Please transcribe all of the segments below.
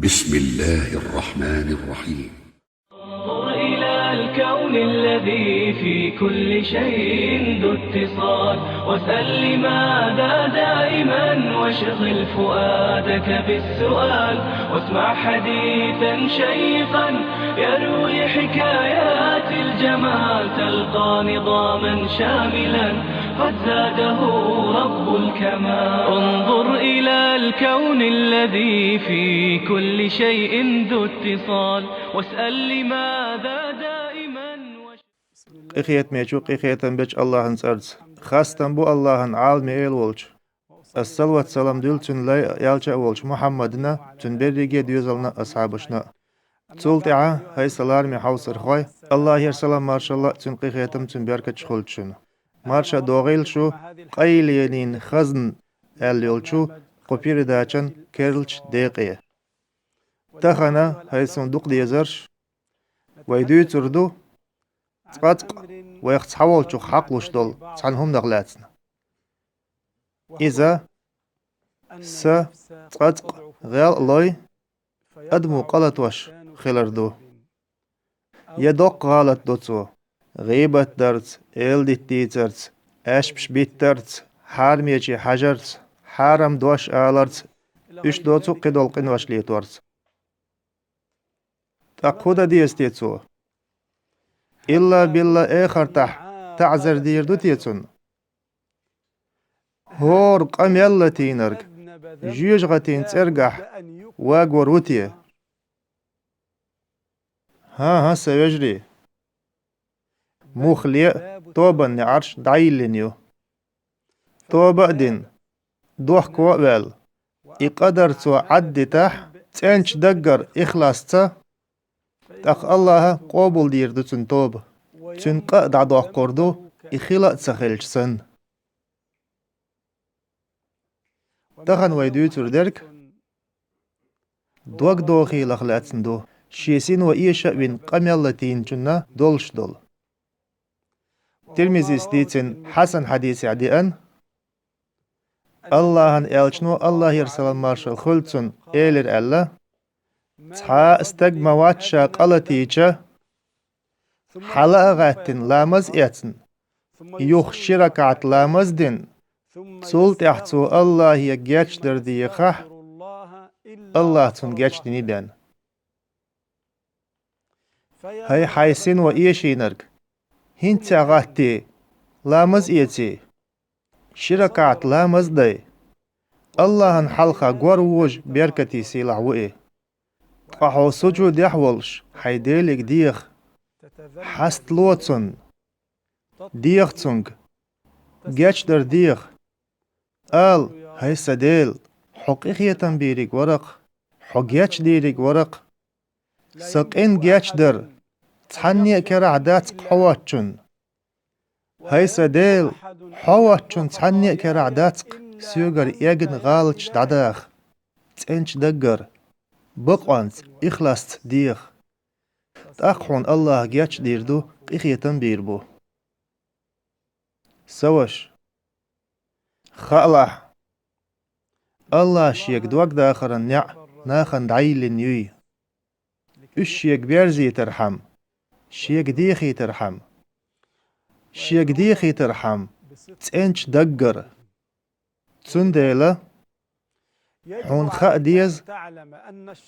بسم الله الرحمن الرحيم. انظر إلى الكون الذي في كل شيء ذو اتصال، واسأل لماذا دائما، واشغل فؤادك بالسؤال، واسمع حديثا شيقا يروي حكايات الجمال، تلقى نظاما شاملا قد زاده رب الكمال. انظر إلى الكون الذي في كل شيء ذو اتصال، واسأل لماذا دائما. قيخيت ميچو قيخيتن بيچ اللهن سرز خاستن بو اللهن عالم ايل ولش الصلوات سلام دلتن لا يالچا ولش محمدنا تن بريگي ديوزلنا اصحابشنا تولتعا هاي سلارمي حوصر خوي الله يرسلام مارشالله تن قيخيتم تن بيركچ خلچن مارشا دوغيل شو قيلينين خزن اليولچو قبير داچن كيرلچ ديقيه تخنا هاي صندوق ديزرش ويدو تردو تقطق ويختحول شو حقلوش دول تعنهم نغلاتنا إذا س تقطق غير لوي أدمو قلت وش خلردو يدق غالت دوتو غيبت درت إلدت ديترت أشبش بيترت حارميجي حجرت حارم دوش آلرت إش دوتو قدول قنوش ليتورت تقودا ديستيتو إلا بالله آخر تعذر ديردو تيتون هور قم يلا تينرق جيج غتين ترقح واقور وتيه ها سيجري مخلي توبا نعرش دعيلنيو توبا دين دوح كوابل إقدر تو عد تح تنش دقر إخلاص تق الله قابل ديردو تن توبه تن قد دوح قردو إخلاق تسخيلش سن تخن ويدو تردرك دوك دوخي لخلاتن دو شيسين وإيشا بين قميلتين جنة دولش دول ترمزي ستيتن حسن حديث عديان اللهن إلشنو الله يرسل المارشال خلتن إيلر ألا تحا استقما واتشا قلتيجا حلقة غاتن لامز إيتن يوخ شركات لامز دين سولت احتو الله يجيش دردي يخح الله تنجيش ديني بان هاي حيسين وإيشي نرق هنت غاتي لامز إيتي شركات لامز دي الله حلقة قوروج بيركتي سيلع وإيه قحو سجود يحولش حيديلك ديخ حست لوتسن ديخ تنج جيش در ديخ هاي سديل حقيقية بيريك ورق حقيتش ديريك ورق سقين جيش در تحني كرعدات حواتشن هاي سديل حواتشن تحني كرعدات سيوغر يجن غالتش دعداخ تنش دقر بقوانت إخلاص ديخ تأخون الله جيش ديردو قيخية بيربو سوش خالح الله شيك دوك داخر النع ناخن دعيل نيوي الشيك بيرزي ترحم شيك ديخي ترحم شيك ديخي ترحم تنش دقر تسنديلة حون خاء ديز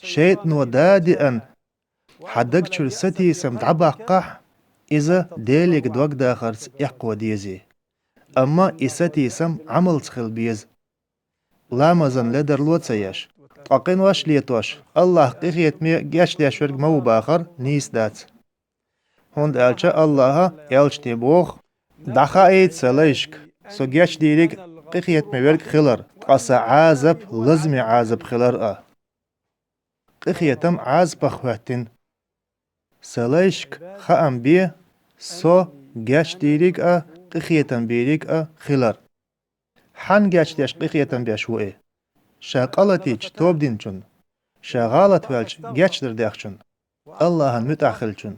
شيطن ودادئا حدق شرستي سمتعبقح إذا ديلك دوك داخر يحقو ديزي أما إستي سم عمل تخل بيز لامزن لدر لوتسياش طاقين واش ليتوش الله قيخيت مي جاش ديش ورق مو باخر نيس دات هند ألشا الله يلشتي بوخ دخايت سليشك سو جاش ديريك قيخيت مي ورق خلر قصا عازب لزمي عازب خلر قيخيتم عازب أخواتين سليشك خام بيه سو جاش ديريك قيخيتم بيريك خلر حن جاش ديش قيخيتم بيشوئي شاقالتيج توب دينچن شاغالت والج جاش در ديخچن اللهن متأخلچن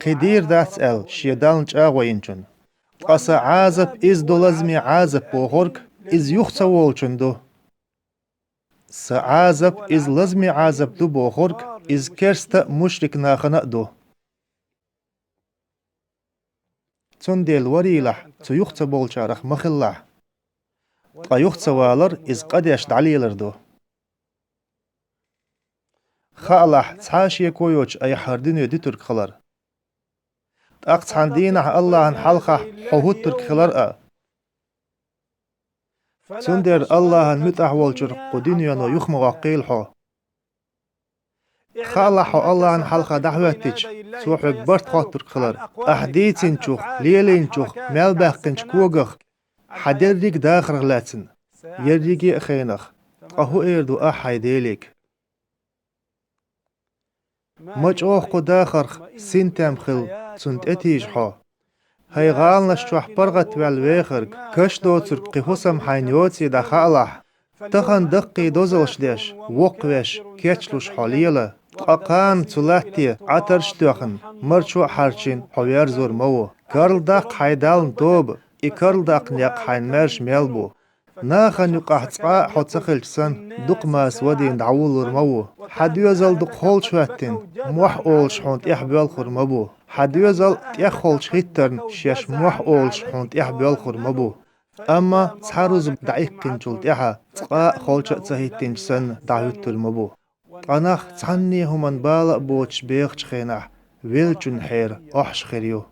قدير داتس شيدالنچ آغوينچن قصا عازب إز دولزمي عازب بوغورك إز يختصولچن دو سعازب إز لازمي عازب دو بوخورك إز كرست مشرك ناخنا دو تون ديل وريلح تو يخت بولشارخ مخلح قا يخت والر إز قديش دعليلر دو خالح تحاشي كويوش أي حردينيو دي ترك خلر أقص عندينا الله عن حلقة حهود ترك خلر تندر الله عن متأحول جر قدينيو نو يخم وقيل حو خالحو الله عن حلقة دعواتج سوحك برت خاطر خلر أحديتين چوخ ليلين چوخ مالباقنش كوغخ حدريك داخر غلاتن يريكي أخينخ أهو إيردو أحاي ديليك مج أوخ داخرخ سنتام خل سنت أتيج حو هاي غالنا شوح برغت والويخرك كش دوتر قفوسم حينيوتي دا خالح تخن دقي دوزلش ديش وقوش كيتشلوش حاليلا أقان تلاتي عترشتوخن مرشو حرشين حوير زور مو كارل داق حيدالن توب إي كارل داق نيق حين مرش ميلبو ناخن يقع تقع حوتسخلشسن دق ماس ودين دعولور مو حديوزل دق خول شواتين موح أولش حونت إحبيال خور مبو حديوزل تيخولش هيترن شيش موح أولش حونت إحبيال خور مبو أما تحرز دعيق كنشول تيحا تقع خولش تسهيتنشسن دعوتر مبو أناخ تعني همن بالا بوش بيخش خينح ويلچن حير أحش خيريو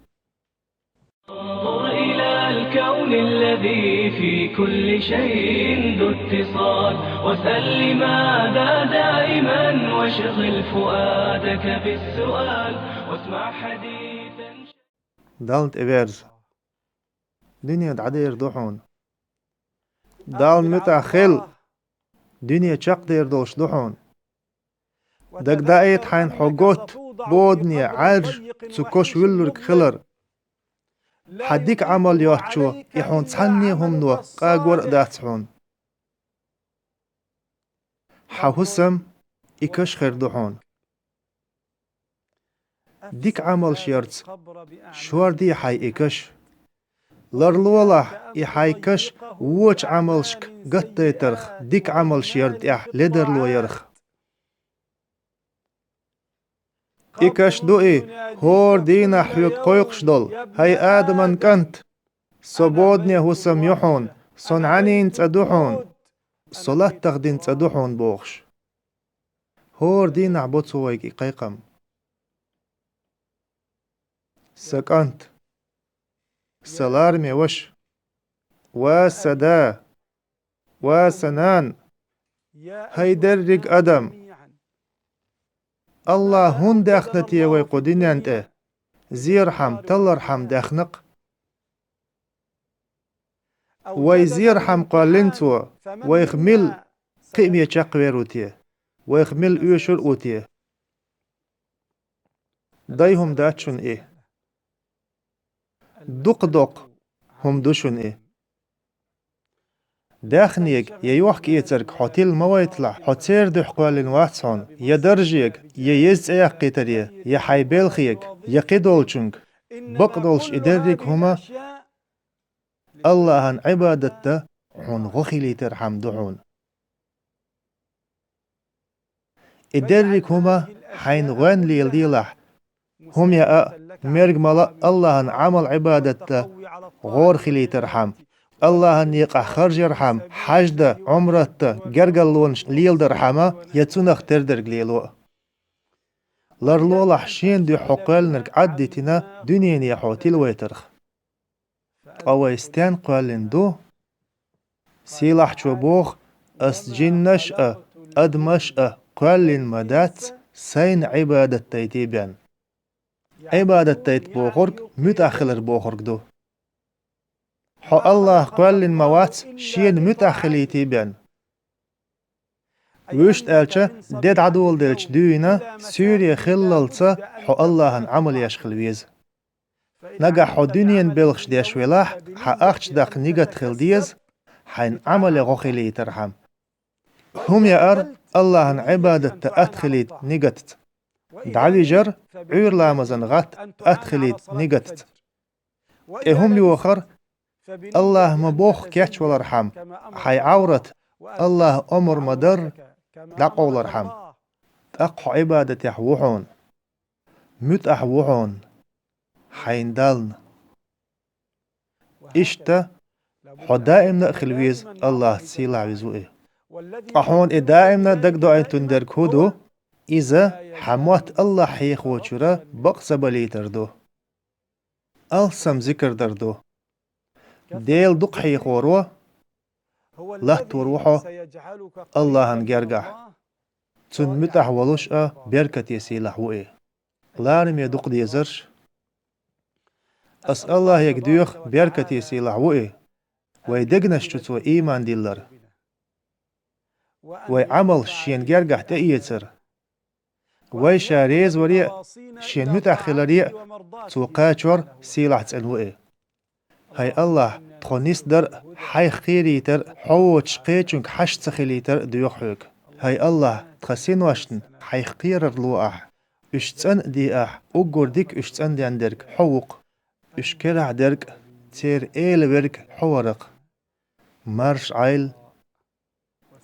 انظر إلى الكون الذي في كل شيء ذو اتصال وسل لماذا دائما واشغل فؤادك بالسؤال واسمع حديثا دالنت إبيرز دنيا دعدير دوحون دال متأخل دنيا چق دير دوش دوحون دق دايت حين حقوت بودني عرج تسكوش ويلورك خلر حديك عمل يوتشو يحون تحني هم نو قاقور داتحون حوسم إكش خير دوحون ديك عمل شيرت شوار دي حي إكش لرلوله إحاي كش ووش عملشك قط يترخ ديك عمل شيرت إح لدر لو يرخ إكش دوئي هور دينا حيوك قويقش دول هاي آدمان كنت صبودني هسم يحون صنعانين تدوحون صلاة تغدين تدوحون بوخش هور دينا عبود سويك قيقم سكنت سلار ميوش وسدا وسنان هيدرق أدم الله هون داخنتي ويقودين أنت زيرحم تلرحم داخنق ويزيرحم قالنتو ويخمل قيمية شاقويروتي ويخمل يوشر اوتي دايهم داتشون إيه دق هم دوشون إيه داخنيك يوحك إيترك حوتيل مويتلا حوتير دوح قوالين واتسون يدرجيك ييز قيتريه يحيبيلخيك يقيدولشنك بقدولش إدريك هما الله عن عبادته حون غخيلي ترحم دعون إدريك هما حين غن ليل ديلح هم يا مرق ملا الله عن عمل عبادته غور خلي ترحم الله أن يقع خرج يرحم حجدة عمرته جرجلونش ليل درحمة يتسونخ تردرق ليلو لرلو لحشين دي حقال نرك عدتنا دنيا يحوتي الويترخ قويستان قالن دو سيلح چوبوخ أسجنش أدمش قالن مدات سين عبادة تيتيبان عبادة تيت بوخورك متأخلر بوخورك دو حو الله قالن موات شين متأخلي تيبان وشت ألچا ديد عدول دلچ دوينا سوريا خلالتا حو الله عن عمل يشخل ويز نجا حو دنيا بلخش ديش ولاح حا أخش داق نيجت خلديز حين عمل غخلي ترحم هم يا الله عن عبادة أدخليت نيجت دعلي جر عير لامزن غات أدخليت نيجت هم يوخر الله مبوخ كيتش والارحم حي عورت الله أمر مدر لقول ارحم أقح عبادة يحوحون مت أحوحون حيندالن إشتا حدائمنا خلويز الله سيلا عزوئه أحون دائمنا دقدو أن تندرك هدو إذا حموت الله حيخ وچورا بقصبالي تردو ألسم ذكر دردو ديل دق حيخ ورو لا تروحو الله هنجرجح تن متح ولوش بركة يسيلح وئه لارم يدق ديزرش أس الله يقديخ بركة يسيلح وئه ويدقنش تتو إيمان ديلر وعمل شين جرجح تأيتر ويشاريز وريا شين متح خلاليا تو قاتشور سيلح تنوئه هاي الله تخونيس در حي خيريتر حوش قيتشنك حش تخليتر ديوخوك هاي الله تخسين واشتن حي خير الرلوح اشتن دي اقور ديك اشتن دي عندك حوق اشكرع درك تير ايل برك حورق مارش عيل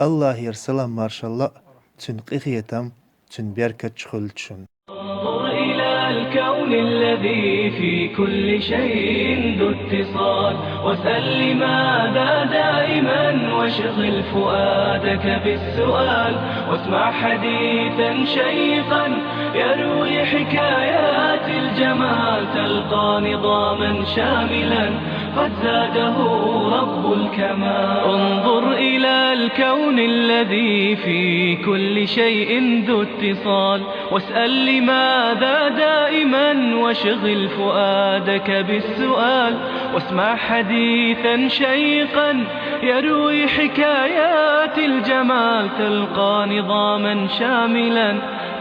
الله يرسل مارش الله تنقيخيتم تنبيركة شخلتشن انظر إلى الكون الذي في كل شيء ذو اتصال واسأل لماذا دائما واشغل فؤادك بالسؤال واسمع حديثا شيقا يروي حكايات الجمال تلقى نظاما شاملا قد زاده رب الكمال انظر إلى الكون الذي في كل شيء ذو اتصال واسأل لماذا دائما واشغل فؤادك بالسؤال واسمع حديثا شيقا يروي حكايات الجمال تلقى نظاما شاملا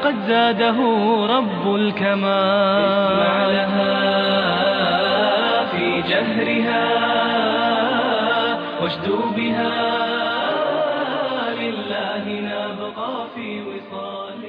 قد زاده رب الكمال اسمع لها في جهرها واشدو بها لله نبقى في وصال